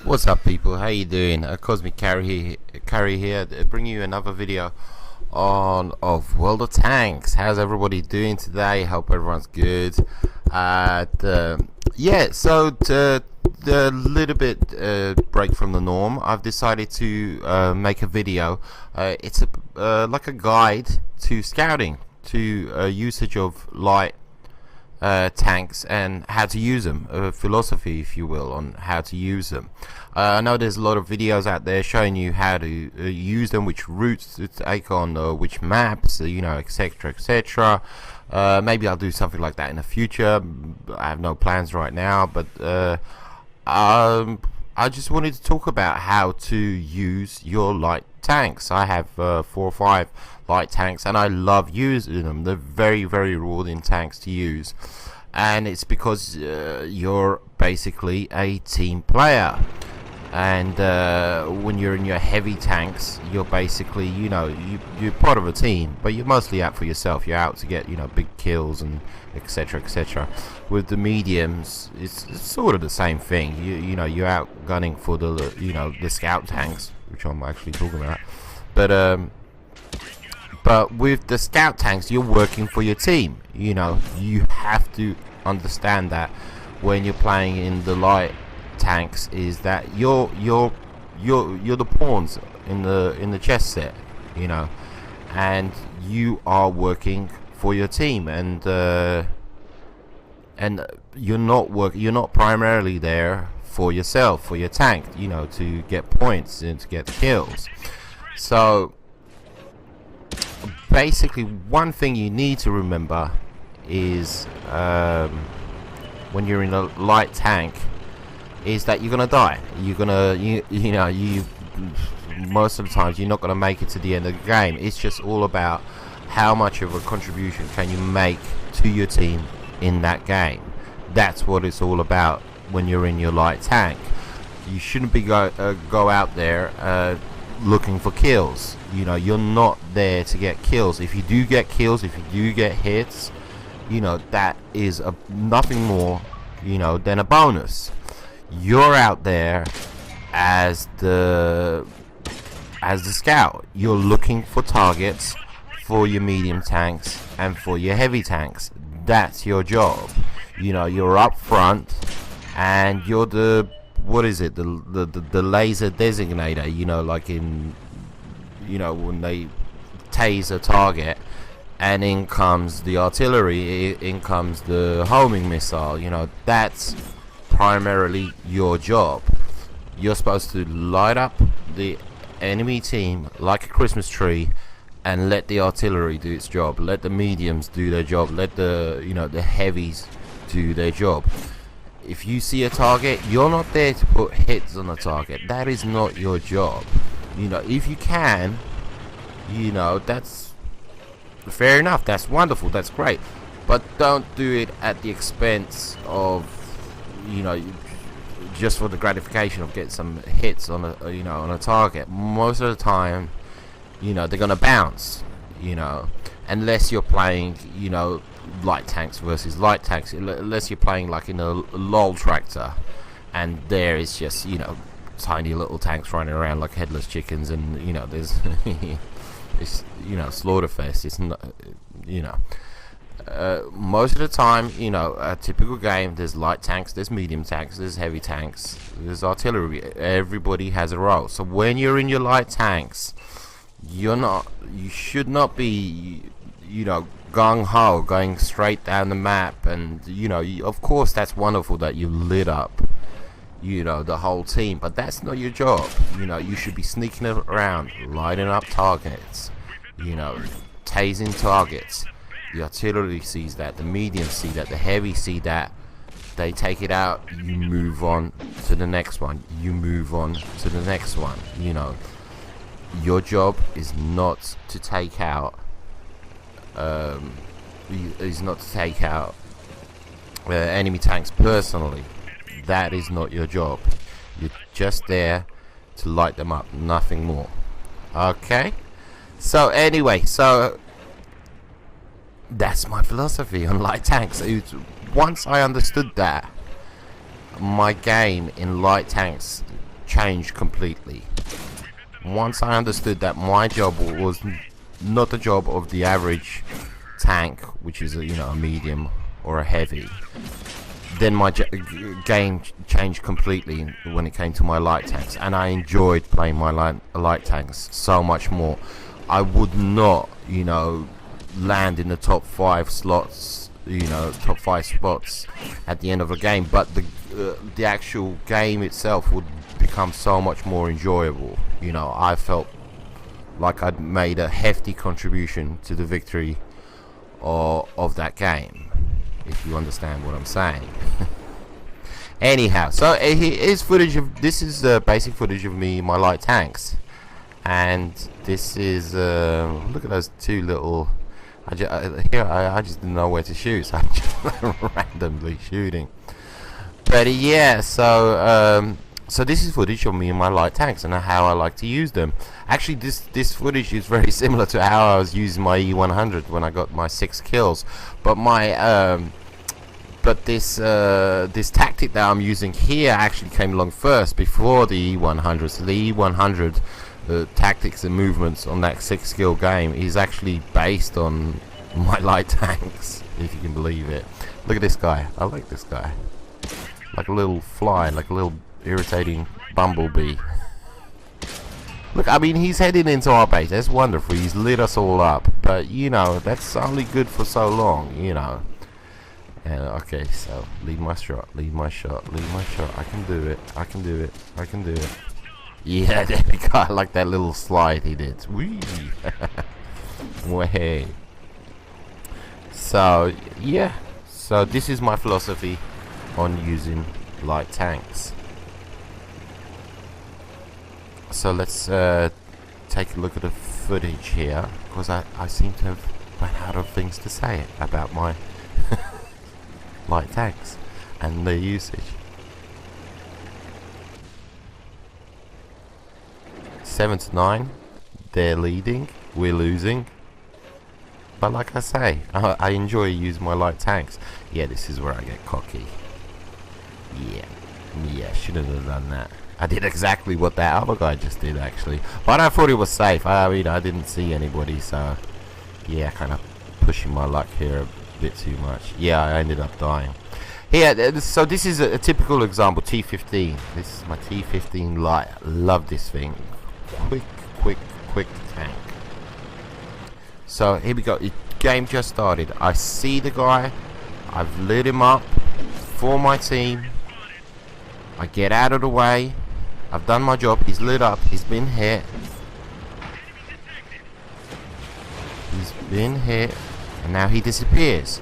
What's up, people? How you doing? Cosmic Carry here, bringing you another video of World of Tanks. How's everybody doing today? Hope everyone's good. Yeah, so the little bit break from the norm, I've decided to make a video. It's like a guide to scouting, to usage of light tanks and how to use them, a philosophy, if you will, on how to use them. I know there's a lot of videos out there showing you how to use them, which routes to take on, which maps, you know, etc, etc. Maybe I'll do something like that in the future. I have no plans right now, but I just wanted to talk about how to use your light tanks. I have 4 or 5 light tanks and I love using them. They're very, very rewarding tanks to use, and it's because you're basically a team player. And when you're in your heavy tanks, you're basically, you know, you're part of a team, but you're mostly out for yourself. You're out to get, you know, big kills and etc, etc. With the mediums, it's sort of the same thing. You know, you're out gunning for the, you know, the scout tanks, which I'm actually talking about. But with the scout tanks, you're working for your team. You know, you have to understand that when you're playing in the light tanks, is that you're the pawns in the chess set, you know, and you are working for your team, and you're not primarily there for yourself, for your tank, you know, to get points and to get kills. So basically, one thing you need to remember is when you're in a light tank, is that you're gonna die. You know, most of the times you're not gonna make it to the end of the game. It's just all about how much of a contribution can you make to your team in that game. That's what it's all about when you're in your light tank. You shouldn't be go out there looking for kills. You know, you're not there to get kills. If you do get kills, if you do get hits, you know, that is nothing more, you know, than a bonus. You're out there as the scout. You're looking for targets for your medium tanks and for your heavy tanks. That's your job. You know, you're up front and you're the, what is it, the laser designator, you know, like in, you know, when they tase a target and in comes the artillery, in comes the homing missile, you know, that's primarily your job. You're supposed to light up the enemy team like a Christmas tree and let the artillery do its job, let the mediums do their job, let the, you know, the heavies do their job. If you see a target, you're not there to put hits on the target. That is not your job. You know, if you can, you know, that's fair enough, that's wonderful, that's great, but don't do it at the expense of, you know, just for the gratification of getting some hits on a, you know, on a target. Most of the time, you know, they're gonna bounce, you know, unless you're playing, you know, light tanks versus light tanks, unless you're playing like in a LOL tractor, and there is just, you know, tiny little tanks running around like headless chickens, and, you know, there's it's, you know, slaughterfest. It's not, you know, most of the time, you know, a typical game, there's light tanks, there's medium tanks, there's heavy tanks, there's artillery. Everybody has a role. So when you're in your light tanks, you should not be, you know, gung-ho going straight down the map. And, you know, of course that's wonderful that you lit up, you know, the whole team, but that's not your job. You know, you should be sneaking around, lighting up targets, you know, tasing targets. The artillery sees that, the medium see that, the heavy see that. They take it out, you move on to the next one, you move on to the next one. You know, your job is not to take out enemy tanks personally. That is not your job. You're just there to light them up, nothing more. Okay, so anyway, so that's my philosophy on light tanks. Once I understood that, my game in light tanks changed completely. Once I understood that my job was not the job of the average tank, which is a medium or a heavy, then my game changed completely when it came to my light tanks, and I enjoyed playing my light tanks so much more. I would not, land in the top 5 slots, top 5 spots at the end of a game, but the actual game itself would become so much more enjoyable. I felt like I'd made a hefty contribution to the victory of that game, if you understand what I'm saying. Anyhow, so here's footage of this is basic footage of me, my light tanks, and this is look at those two little. I just didn't know where to shoot, so I'm just randomly shooting. But yeah, so this is footage of me and my light tanks and how I like to use them. Actually, this footage is very similar to how I was using my E100 when I got my 6 kills. But this tactic that I'm using here actually came along first before the E100. So the E100 tactics and movements on that 6 skill game is actually based on my light tanks, if you can believe it. Look at this guy. I like this guy. Like a little fly, like a little irritating bumblebee. Look, I mean, he's heading into our base. That's wonderful. He's lit us all up. But, that's only good for so long, And, okay, so, lead my shot. I can do it. I can do it. Yeah, there we go. I like that little slide he did. Whee! Way. So, yeah. So, this is my philosophy on using light tanks. So, let's take a look at the footage here, because I seem to have run out of things to say about my light tanks and their usage. 7-9, they're leading, we're losing. But like I say, I enjoy using my light tanks. Yeah, this is where I get cocky. Yeah, shouldn't have done that. I did exactly what that other guy just did, actually. But I thought it was safe. I mean, I didn't see anybody, so yeah, kind of pushing my luck here a bit too much. Yeah, I ended up dying. Yeah, so this is a typical example, T15. This is my T15 light. Love this thing. Quick tank. So here we go. The game just started. I see the guy. I've lit him up for my team. I get out of the way. I've done my job. He's lit up. He's been hit. And now he disappears.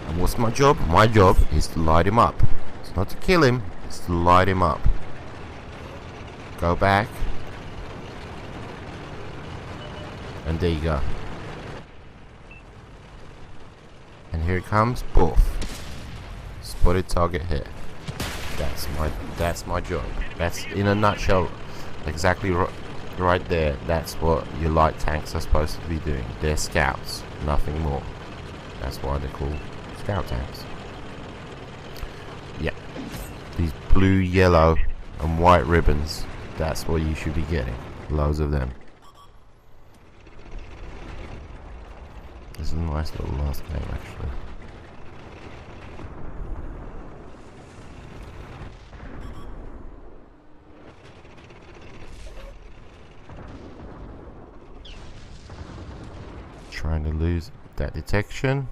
And what's my job? My job is to light him up. It's not to kill him. It's to light him up. Go back. And there you go. And here it comes. Boof. Spotted target hit. That's my job. That's, in a nutshell, exactly right there. That's what your light tanks are supposed to be doing. They're scouts, nothing more. That's why they're called scout tanks. Yeah. These blue, yellow, and white ribbons. That's what you should be getting. Loads of them. This is a nice little last game, actually. Trying to lose that detection.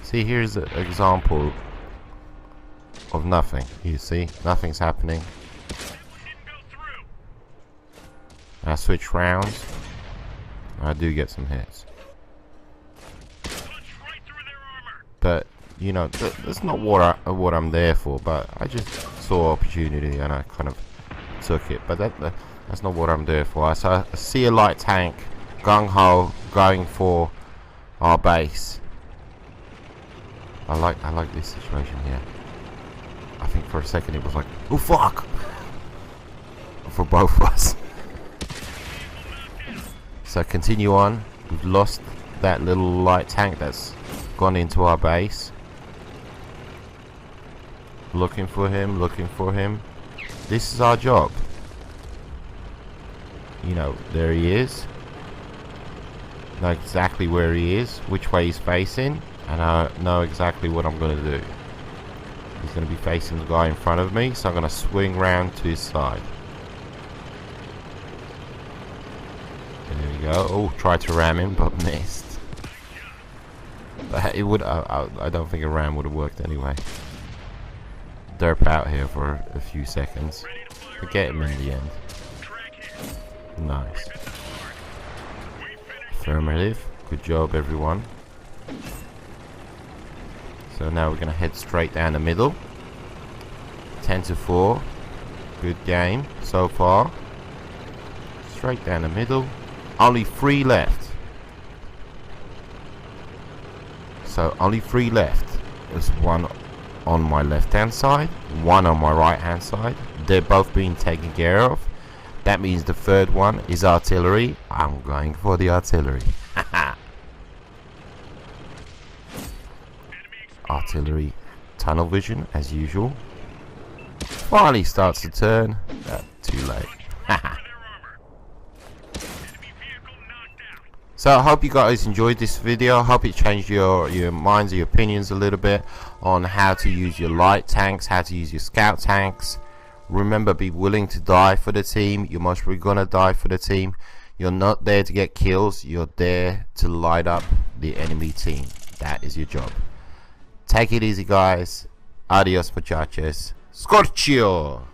See, here's an example of nothing. You see, nothing's happening. I switch rounds. I do get some hits. But, you know, that's not what I'm there for. But I just saw opportunity and I kind of took it. But that's not what I'm there for. I see a light tank, gung-ho, going for our base. I like this situation here. I think for a second it was like, oh fuck! For both of us. So continue on. We've lost that little light tank that's gone into our base. Looking for him, looking for him. This is our job. You know, there he is. Know exactly where he is, which way he's facing, and I know exactly what I'm going to do. He's going to be facing the guy in front of me, so I'm going to swing round to his side. There we go. Oh, tried to ram him, but missed. But it would. I don't think a ram would have worked anyway. Derp out here for a few seconds. But get him in the end. Nice. Affirmative. Good job, everyone. So now we're going to head straight down the middle. 10-4. Good game so far. Straight down the middle. Only 3 left. So only 3 left. There's one on my left hand side, one on my right hand side. They're both being taken care of. That means the third one is artillery. I'm going for the artillery. Artillery tunnel vision as usual. Finally starts to turn. Too late. So I hope you guys enjoyed this video. I hope it changed your minds, your opinions a little bit on how to use your light tanks, how to use your scout tanks. Remember, be willing to die for the team. You're most probably gonna die for the team. You're not there to get kills. You're there to light up the enemy team. That is your job. Take it easy, guys. Adios, muchachos. Scorchio!